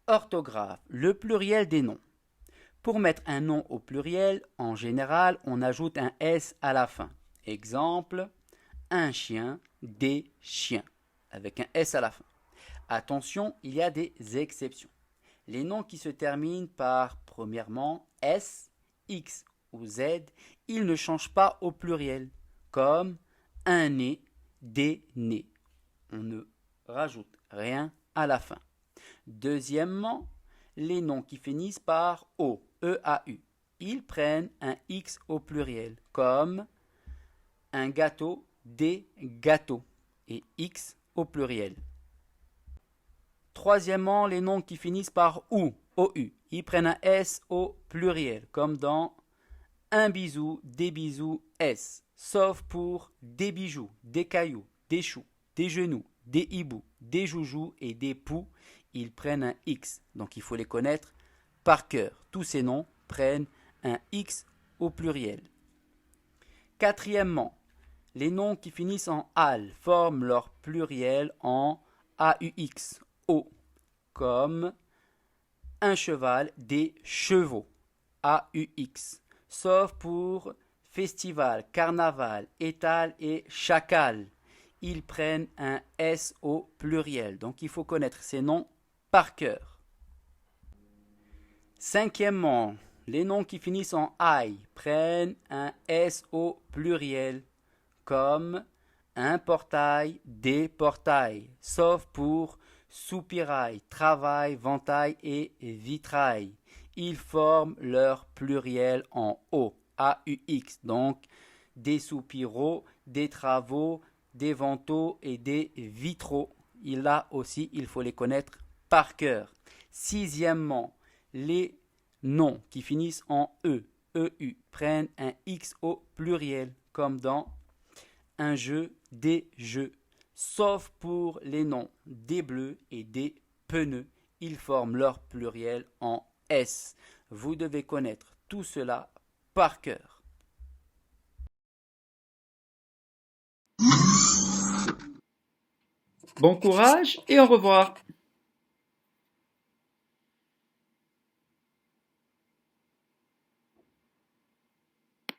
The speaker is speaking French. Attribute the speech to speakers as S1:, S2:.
S1: Orthographe, le pluriel des noms. Pour mettre un nom au pluriel, en général, on ajoute un S à la fin. Exemple, un chien, des chiens, avec un S à la fin. Attention, il y a des exceptions. Les noms qui se terminent par, premièrement, S, X ou Z, ils ne changent pas au pluriel, comme un nez, des nez. On ne rajoute rien à la fin. Deuxièmement, les noms qui finissent par O, E-A-U, ils prennent un X au pluriel, comme un gâteau, des gâteaux, et X au pluriel. Troisièmement, les noms qui finissent par OU, OU, ils prennent un S au pluriel, comme dans un bisou, des bisous, S, sauf pour des bijoux, des cailloux, des choux, des genoux, des hiboux, des joujoux et des poux, ils prennent un X. Donc il faut les connaître par cœur. Tous ces noms prennent un X au pluriel. Quatrièmement, les noms qui finissent en al forment leur pluriel en AUX, O, comme un cheval, des chevaux, AUX, sauf pour festival, carnaval, étal et chacal. Ils prennent un S au pluriel, donc il faut connaître ces noms par cœur. Cinquièmement, les noms qui finissent en I prennent un S au pluriel, comme un portail, des portails, sauf pour soupirail, travail, ventail et vitrail. Ils forment leur pluriel en O, A-U-X, donc des soupiraux, des travaux, des vantaux et des vitraux. Là aussi, il faut les connaître par cœur. Sixièmement, les noms qui finissent en E, EU, prennent un X au pluriel, comme dans un jeu, des jeux. Sauf pour les noms des bleus et des pneus, ils forment leur pluriel en S. Vous devez connaître tout cela par cœur. Bon courage et au revoir.